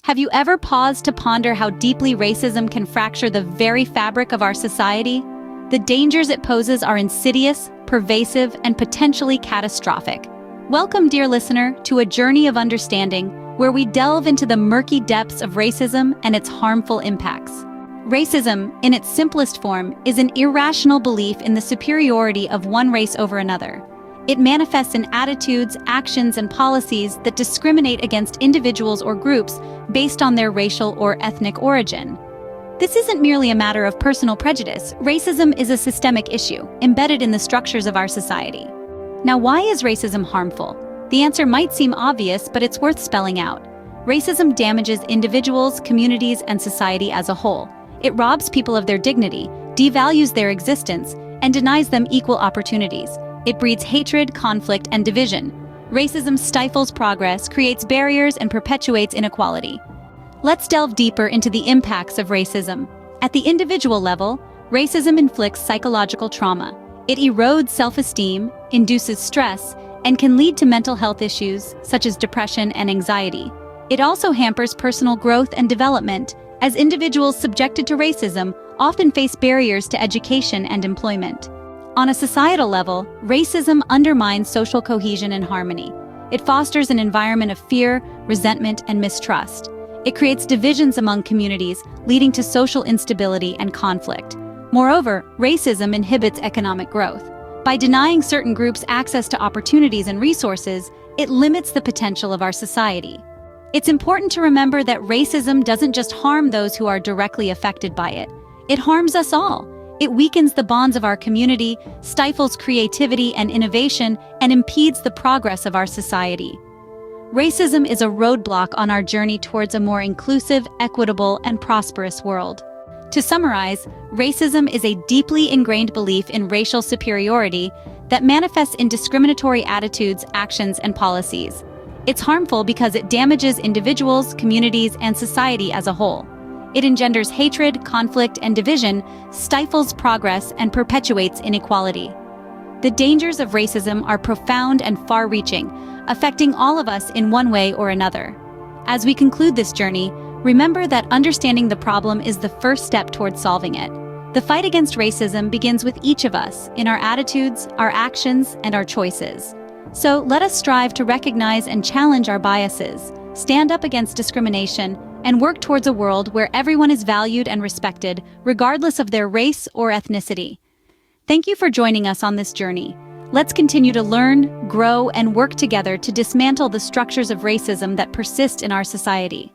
Have you ever paused to ponder how deeply racism can fracture the very fabric of our society? The dangers it poses are insidious, pervasive, and potentially catastrophic. Welcome, dear listener, to a journey of understanding where we delve into the murky depths of racism and its harmful impacts. Racism, in its simplest form, is an irrational belief in the superiority of one race over another. It manifests in attitudes, actions, and policies that discriminate against individuals or groups based on their racial or ethnic origin. This isn't merely a matter of personal prejudice. Racism is a systemic issue, embedded in the structures of our society. Now, why is racism harmful? The answer might seem obvious, but it's worth spelling out. Racism damages individuals, communities, and society as a whole. It robs people of their dignity, devalues their existence, and denies them equal opportunities. It breeds hatred, conflict, and division. Racism stifles progress, creates barriers, and perpetuates inequality. Let's delve deeper into the impacts of racism. At the individual level, racism inflicts psychological trauma. It erodes self-esteem, induces stress, and can lead to mental health issues such as depression and anxiety. It also hampers personal growth and development, as individuals subjected to racism often face barriers to education and employment. On a societal level, racism undermines social cohesion and harmony. It fosters an environment of fear, resentment, and mistrust. It creates divisions among communities, leading to social instability and conflict. Moreover, racism inhibits economic growth. By denying certain groups access to opportunities and resources, it limits the potential of our society. It's important to remember that racism doesn't just harm those who are directly affected by it. It harms us all. It weakens the bonds of our community, stifles creativity and innovation, and impedes the progress of our society. Racism is a roadblock on our journey towards a more inclusive, equitable, and prosperous world. To summarize, racism is a deeply ingrained belief in racial superiority that manifests in discriminatory attitudes, actions, and policies. It's harmful because it damages individuals, communities, and society as a whole. It engenders hatred, conflict, and division, stifles progress, and perpetuates inequality. The dangers of racism are profound and far-reaching, affecting all of us in one way or another. As we conclude this journey, remember that understanding the problem is the first step towards solving it. The fight against racism begins with each of us, in our attitudes, our actions, and our choices. So let us strive to recognize and challenge our biases, stand up against discrimination, and work towards a world where everyone is valued and respected, regardless of their race or ethnicity. Thank you for joining us on this journey. Let's continue to learn, grow, and work together to dismantle the structures of racism that persist in our society.